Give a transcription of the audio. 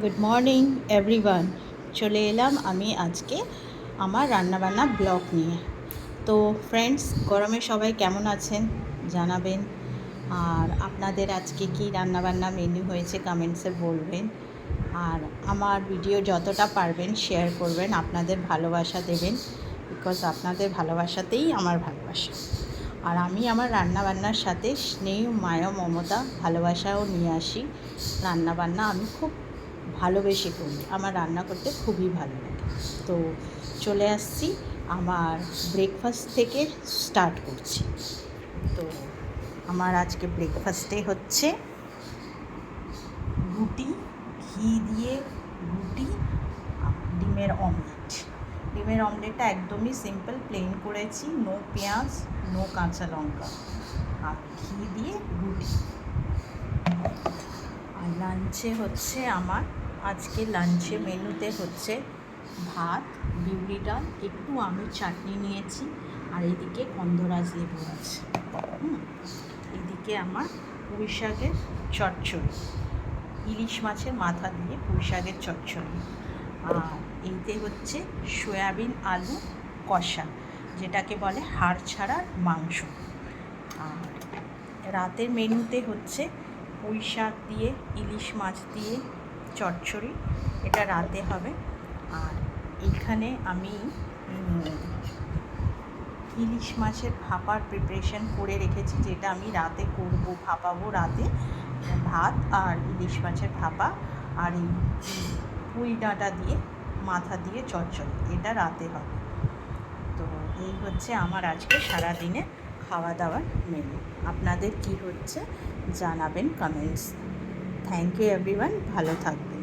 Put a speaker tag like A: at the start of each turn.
A: Good morning everyone. চলে এলাম আমি আজকে আমার রান্নাবান্না ব্লগ নিয়ে। তো ফ্রেন্ডস, গরমে সবাই কেমন আছেন জানাবেন। আর আপনাদের আজকে কি রান্নাবান্না মেনু হয়েছে কমেন্টসে বলবেন। আর আমার ভিডিও যতটা পারবেন শেয়ার করবেন, আপনাদের ভালোবাসা দেবেন, বিকজ আপনাদের ভালোবাসাতেই আমার ভালোবাসা। আর আমি আমার রান্নাবান্নার সাথে স্নেহ, মায়া, মমতা, ভালোবাসাও নিয়ে আসি। রান্নাবান্না আমি খুব ভালোবেসে করি, আমার রান্না করতে খুবই ভালো লাগে। তো চলে আসছি, আমার ব্রেকফাস্ট থেকে স্টার্ট করছি। তো আমার আজকে ব্রেকফাস্টে হচ্ছে রুটি, ঘি দিয়ে রুটি, ডিমের অমলেট। ডিমের অমলেটটা একদমই সিম্পল প্লেন করেছি, নো পেঁয়াজ, নো কাঁচা লঙ্কা, আর ঘি দিয়ে রুটি। আর লাঞ্চে হচ্ছে আমার আজকে লাঞ্চে মেনুতে হচ্ছে ভাত, বিউলি ডাল, একটু আমের চাটনি নিয়েছি, আর এদিকে গন্ধরাজ লেবু আছে। এদিকে আমার পুঁই শাকের চচ্চড়ি, ইলিশ মাছের মাথা দিয়ে পুঁই শাকের চচ্চড়ি। আর এইতে হচ্ছে সয়াবিন আলু কষা, যেটাকে বলে হাড় ছাড়ার মাংস। আর রাতের মেনুতে হচ্ছে পুঁই শাক দিয়ে ইলিশ মাছ দিয়ে চচ্চড়ি, এটা রাতে হবে। আর এইখানে আমি ইলিশ মাছের ভাপার প্রিপারেশন করে রেখেছি, যেটা আমি রাতে করব, ভাপাবো রাতে। ভাত আর ইলিশ মাছের ভাপা, আর এই পুঁই ডাঁটা দিয়ে মাথা দিয়ে চচ্চড়ি, এটা রাতে হবে। তো এই হচ্ছে আমার আজকে সারাদিনে খাওয়া দাওয়ার মেনু। আপনাদের কি হচ্ছে জানাবেন কমেন্টস। থ্যাংক ইউ এভরিওয়ান, ভালো থাকবেন।